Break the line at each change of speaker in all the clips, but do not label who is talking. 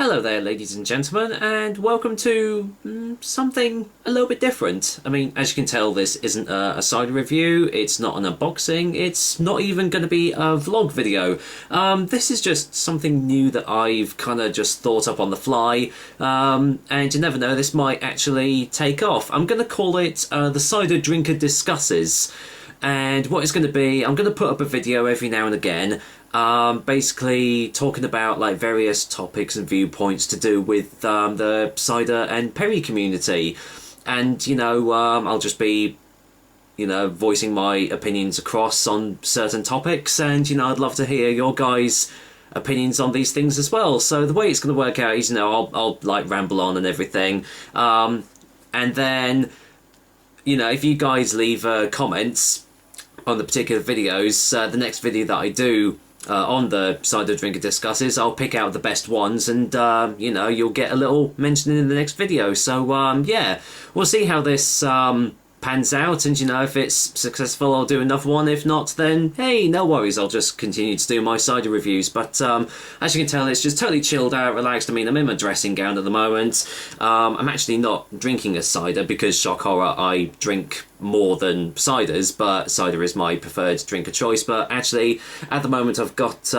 Hello there, ladies and gentlemen, and welcome to something a little bit different. I mean, as you can tell, this isn't a cider review, it's not an unboxing, it's not even going to be a vlog video. This is just something new that I've kind of just thought up on the fly, and you never know, this might actually take off. I'm going to call it the Cider Drinker Discusses. And what it's going to be, I'm going to put up a video every now and again, basically talking about like various topics and viewpoints to do with the cider and perry community. And, you know, I'll just be, you know, voicing my opinions across on certain topics. And, you know, I'd love to hear your guys' opinions on these things as well. So the way it's going to work out is, you know, I'll like ramble on and everything. And then, you know, if you guys leave comments on the particular videos, the next video that I do on the Cider Drinker Discusses, I'll pick out the best ones and, you know, you'll get a little mention in the next video. So, yeah, we'll see how this pans out, and, you know, if it's successful, I'll do another one. If not, then, hey, no worries, I'll just continue to do my cider reviews. But, as you can tell, it's just totally chilled out, relaxed. I mean, I'm in my dressing gown at the moment. I'm actually not drinking a cider because, shock horror, I drink more than ciders, but cider is my preferred drink of choice. But actually, at the moment, I've got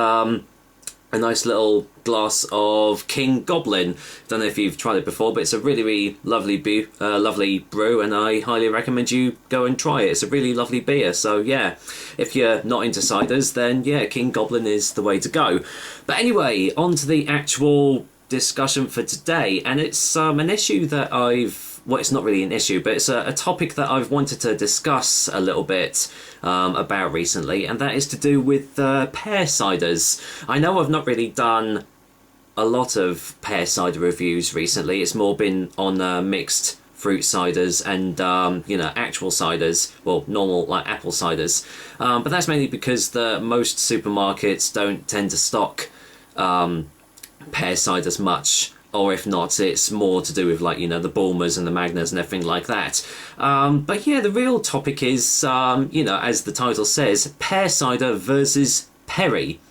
a nice little glass of King Goblin. Don't know if you've tried it before, but it's a really, really lovely brew, and I highly recommend you go and try it. It's a really lovely beer. So yeah, if you're not into ciders, then yeah, King Goblin is the way to go. But anyway, on to the actual discussion for today, and it's an issue that well, it's not really an issue, but it's a topic that I've wanted to discuss a little bit about recently, and that is to do with pear ciders. I know I've not really done a lot of pear cider reviews recently. It's more been on mixed fruit ciders and, you know, actual ciders, well, normal, like apple ciders. But that's mainly because most supermarkets don't tend to stock pear ciders much. Or if not, it's more to do with, like, you know, the Bulmers and the Magners and everything like that. But yeah, the real topic is, you know, as the title says, pear cider versus perry.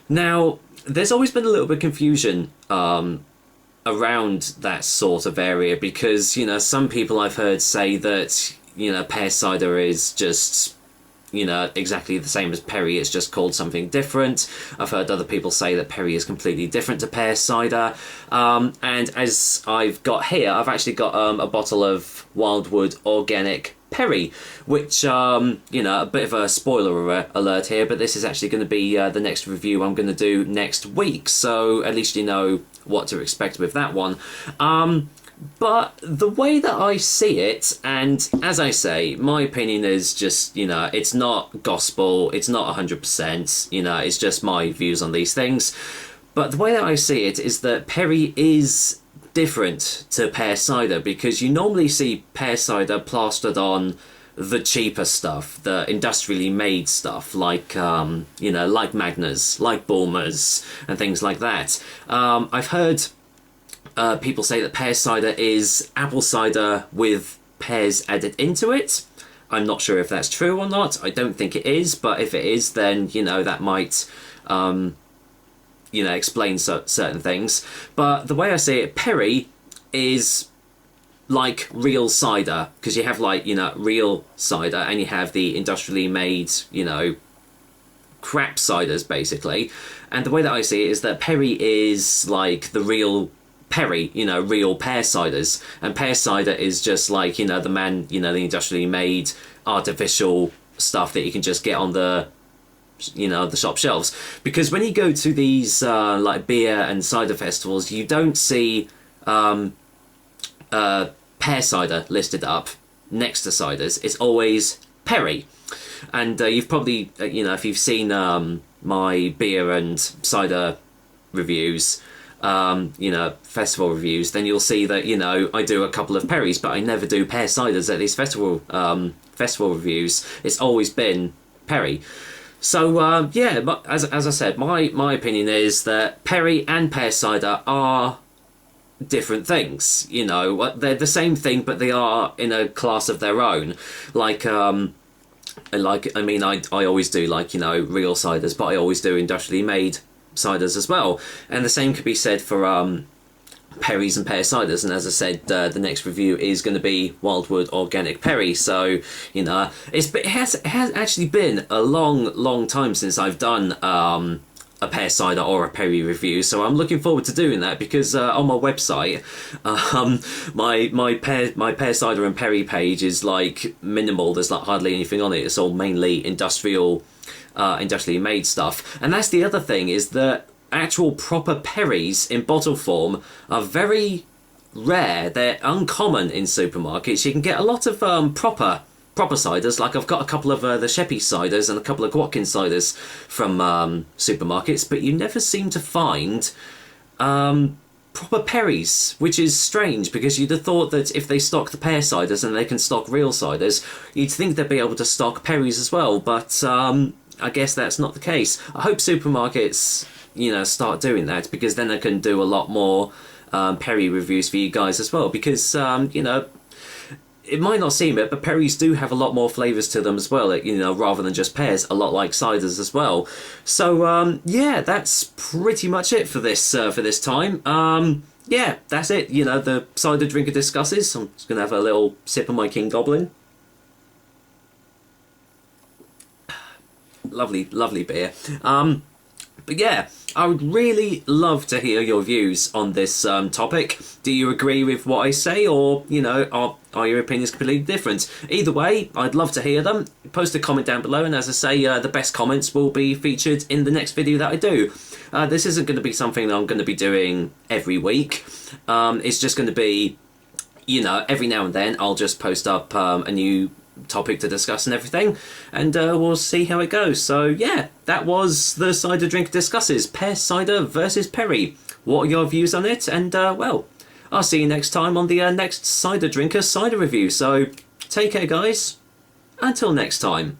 Now, there's always been a little bit of confusion around that sort of area because, you know, some people I've heard say that, you know, pear cider is just, you know, exactly the same as perry, it's just called something different. I've heard other people say that perry is completely different to pear cider. And as I've got here, I've actually got a bottle of Wildwood Organic Perry, which, you know, a bit of a spoiler alert here, but this is actually going to be the next review I'm going to do next week. So at least you know what to expect with that one. But the way that I see it, and as I say, my opinion is just, you know, it's not gospel, it's not 100%, you know, it's just my views on these things. But the way that I see it is that perry is different to pear cider because you normally see pear cider plastered on the cheaper stuff, the industrially made stuff, like, you know, like Magners, like Bulmers, and things like that. I've heard people say that pear cider is apple cider with pears added into it. I'm not sure if that's true or not. I don't think it is, but if it is, then, you know, that might, you know, explain certain things. But the way I see it, perry is like real cider, because you have, like, you know, real cider, and you have the industrially made, you know, crap ciders, basically. And the way that I see it is that perry is like the real perry, you know, real pear ciders, and pear cider is just like, you know, the industrially made artificial stuff that you can just get on the, you know, the shop shelves. Because when you go to these like beer and cider festivals, you don't see pear cider listed up next to ciders. It's always perry. And you've probably, you know, if you've seen my beer and cider reviews, you know, festival reviews, then you'll see that, you know, I do a couple of perries, but I never do pear ciders at these festival reviews. It's always been perry. So yeah, but as I said, my opinion is that perry and pear cider are different things. You know, they're the same thing, but they are in a class of their own. Like I mean, I always do, like, you know, real ciders, but I always do industrially made ciders as well. And the same could be said for Perry's and Pear Ciders. And as I said, the next review is going to be Wildwood Organic Perry. So, you know, it has actually been a long time since I've done a Pear Cider or a Perry review, so I'm looking forward to doing that, because on my website, my Pear Cider and Perry page is like minimal. There's like hardly anything on it. It's all mainly industrially made stuff. And that's the other thing, is that actual proper Perrys in bottle form are very rare. They're uncommon in supermarkets. You can get a lot of proper ciders. Like I've got a couple of the Sheppey ciders and a couple of Watkins ciders from supermarkets, but you never seem to find proper Perrys, which is strange, because you'd have thought that if they stock the Pear Ciders and they can stock real ciders, you'd think they'd be able to stock Perrys as well, but I guess that's not the case. I hope supermarkets, you know, start doing that, because then I can do a lot more Perry reviews for you guys as well, because you know, it might not seem it, but Perrys do have a lot more flavours to them as well, you know, rather than just pears, a lot like ciders as well. So, yeah, that's pretty much it for this time. Yeah, that's it, you know, the cider drinker discusses. I'm just going to have a little sip of my King Goblin. Lovely beer. But yeah, I would really love to hear your views on this topic. Do you agree with what I say, or, you know, are your opinions completely different? Either way, I'd love to hear them. Post a comment down below, and as I say, the best comments will be featured in the next video that I do. This isn't going to be something that I'm going to be doing every week. It's just going to be, you know, every now and then I'll just post up a new topic to discuss and everything, and we'll see how it goes. So yeah, that was the Cider Drink Discusses, Pear Cider versus Perry. What are your views on it? And well, I'll see you next time on the next Cider Drinker cider review. So take care, guys. Until next time.